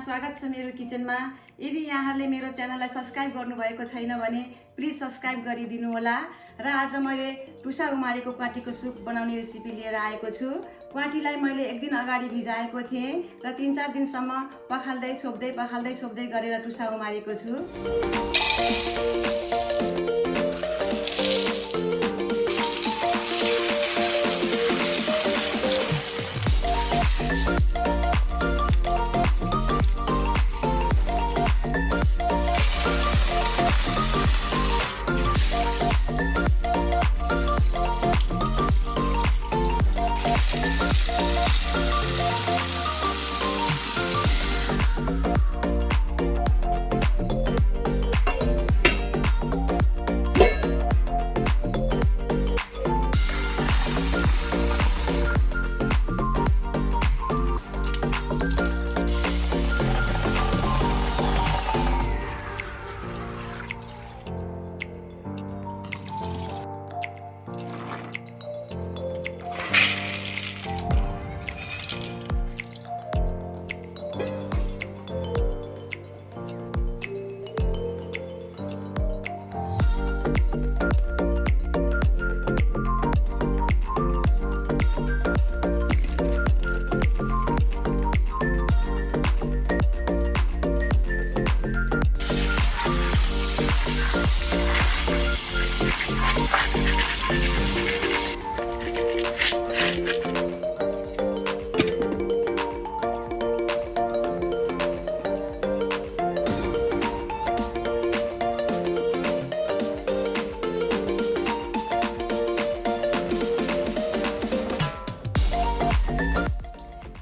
स्वागत छ मेरो किचनमा। यदि यहाँहरूले मेरो च्यानललाई सब्स्क्राइब गर्नुभएको छैन भने प्लिज सब्स्क्राइब गरिदिनु होला। र आज मैले टुसा उमारेको क्वाटीको सुप बनाउने रेसिपी लिएर आएको छु। क्वाटीलाई मैले एक दिन अगाडि भिजाएको थिएँ र 3-4 दिनसम्म पखाल्दै छोप्दै गरेर टुसा उमारेको छु।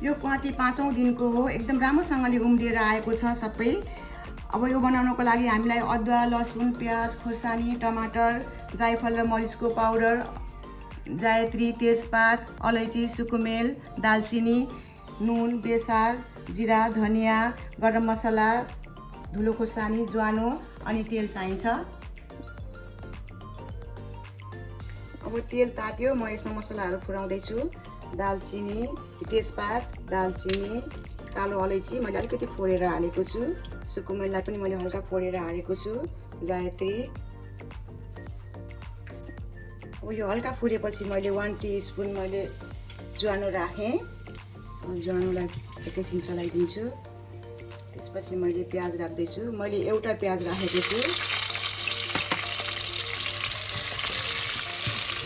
यो क्वाटी 5औं दिनको हो। एकदम राम्रोसँगले उम्रिएर आएको छ सबै। अब यो बनाउनको लागि हामीलाई अदुवा, लसुन, प्याज, खोर्सानी, टमाटर, जायफल र मरिचको पाउडर, जायत्री, तेजपात, अलैँची, सुकुमेल, दालचिनी, नुन, बेसार, जिरा, धनिया, गरम मसला, धुलो खोर्सानी, ज्वानो अनि तेल चाहिन्छ। अब तेल तात्यो, म यसमा मसलाहरू फुराउँदै छु। दालचिनी, तेजपात, दालचिनी, कालो अलैँची मैले अलिकति फोडेर हालेको छु। सुकुमेललाई पनि मैले हल्का फोडेर हालेको छु। जायत्री। अब यो हल्का फुरेपछि मैले 1 टीस्पुन मैले ज्वानो राखेँ। ज्वानोलाई एकैछिन चलाइदिन्छु। त्यसपछि मैले प्याज राख्दैछु। मैले एउटा प्याज राखेको छु।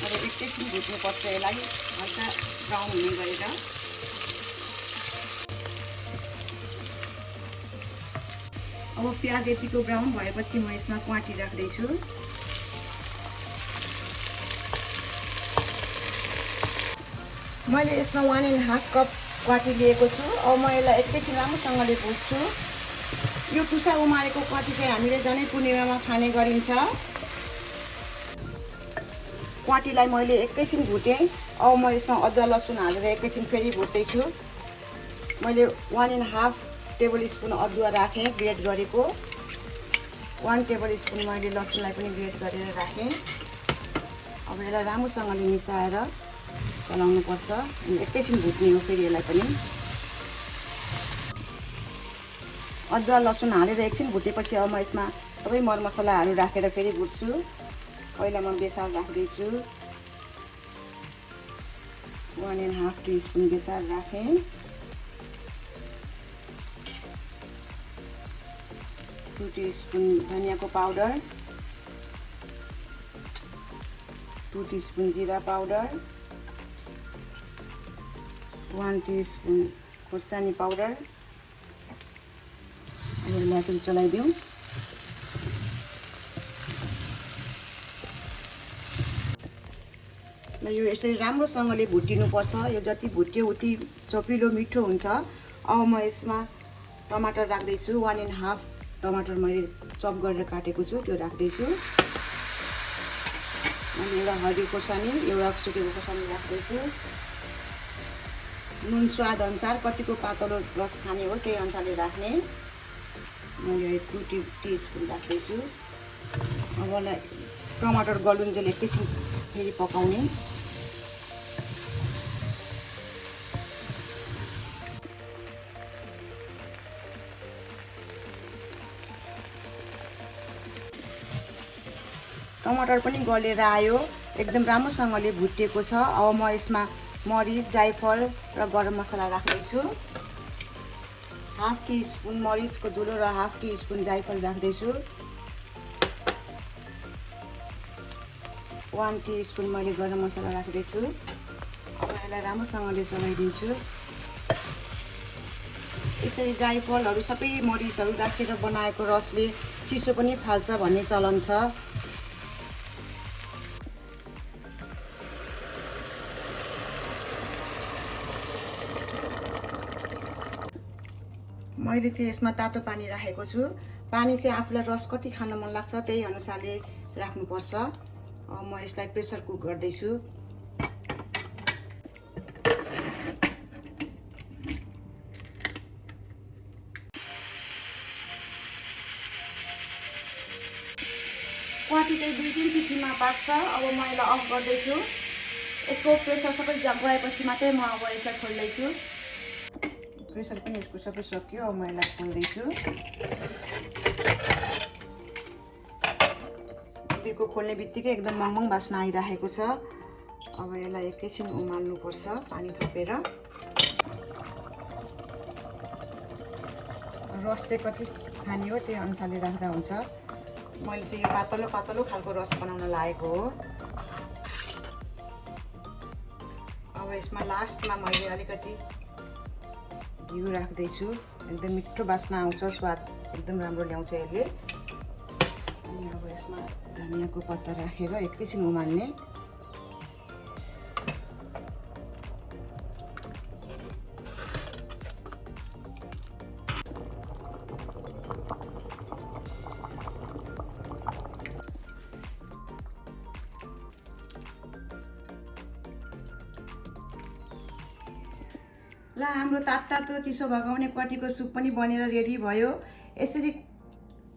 अब एकैछिन भुट्नुपर्छ यसलाई हल्का ब्राउन हुने गरेर। अब प्याज यतिको ब्राउन भएपछि म यसमा क्वाटी राख्दैछु। मैले यसमा 1.5 कप क्वाटी लिएको छु। अब म यसलाई एकैछिन राम्रोसँगले भुट्छु। यो टुसा उमारेको क्वाटी चाहिँ हामीले जनै पूर्णिमामा खाने गरिन्छ। क्वाटीलाई मैले एकैछिन भुटेँ। अब म यसमा अदुवा लसुन हालेर एकैछिन फेरि भुट्दैछु। मैले 1.5 टेबल स्पुन अदुवा राखेँ ग्रेट गरेको। 1 टेबल स्पुन मैले लसुनलाई पनि ग्रेट गरेर राखेँ। अब यसलाई राम्रोसँगले मिसाएर चलाउनु पर्छ। एकैछिन भुट्ने हो फेरि यसलाई पनि। अदुवा लसुन हालेर एकछिन भुटेपछि अब म यसमा सबै मरमसलाहरू राखेर फेरि भुट्छु। पहिला म बेसार राख्दैछु। 1.5 टीस्पुन बेसार राखेँ। 2 टीस्पुन धनियाको पाउडर, 2 टीस्पुन जिरा पाउडर, 1 टीस्पुन खोर्सानी पाउडर। यसलाई पनि चलाइदिउँ। ल यो यसरी राम्रोसँगले भुटिनुपर्छ। यो जति भुट्यो उति चपिलो मिठो हुन्छ। अब म यसमा टमाटर राख्दैछु। 1.5 टमाटर मैले चप गरेर काटेको छु, त्यो राख्दैछु। अनि एउटा हरियो खोर्सानी, एउटा सुकेको खोर्सानी राख्दैछु। नुन स्वाद अनुसार, कतिको पातलो रस खाने हो त्यही अनुसारले राख्ने। मैले 2 टीस्पुन राख्दैछु। अब टमाटर गलुन्जेल एकैछिन फेरि पकाउने। टमाटर पनि गलेर आयो, एकदम राम्रोसँगले भुटेको छ। अब म यसमा मरिच, जायफल र गरम मसला राख्दैछु। हाफ टी स्पुन मरिचको धुलो र हाफ टी स्पुन जायफल राख्दैछु। 1 टी स्पुन मैले गरम मसला राख्दैछु। अब यसलाई राम्रोसँगले चलाइदिन्छु। यसरी जायफलहरू सबै मरिचहरू राखेर बनाएको रसले चिसो पनि फाल्छ भन्ने चलन छ। मैले चाहिँ यसमा तातो पानी राखेको छु। पानी चाहिँ आफूलाई रस कति खान मन लाग्छ त्यही अनुसारले राख्नुपर्छ। म यसलाई प्रेसर कुक गर्दैछु। क्वाटी चाहिँ 2-3 सिटीमा पाक्छ। अब म यसलाई अफ गर्दैछु। यसको प्रेसर सबै गएपछि मात्रै म अब यसलाई खोल्दैछु। प्रेसर पनि यसको सबै सकियो। अब म यसलाई खोल्दैछु। भिरको खोल्ने बित्तिकै एकदम मङमङ बास्ना आइरहेको छ। अब यसलाई एकैछिन उमाल्नुपर्छ पानी थपेर। रस चाहिँ कति खाने हो त्यही अनुसारले राख्दा हुन्छ। मैले चाहिँ यो पातलो पातलो खालको रस बनाउन लागेको हो। अब यसमा लास्टमा मैले अलिकति घिउ राख्दैछु। एकदम मिठो बास्ना आउँछ, स्वाद एकदम राम्रो ल्याउँछ यसले। अनि अब यसमा धनियाँको पत्ता राखेर एकैछिन उमाल्ने। ल हाम्रो तातो चिसो भगाउने क्वाटीको सुप पनि बनेर रेडी भयो। यसरी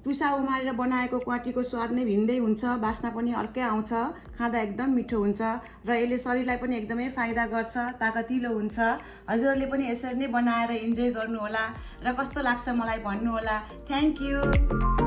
टुसा उमालेर बनाएको क्वाटीको स्वाद नै भिन्दै हुन्छ, बास्ना पनि अर्कै आउँछ, खाँदा एकदम मिठो हुन्छ र यसले शरीरलाई पनि एकदमै फाइदा गर्छ, ताकतिलो हुन्छ। हजुरहरूले पनि यसरी नै बनाएर इन्जोय गर्नुहोला र कस्तो लाग्छ मलाई भन्नुहोला। Thank you.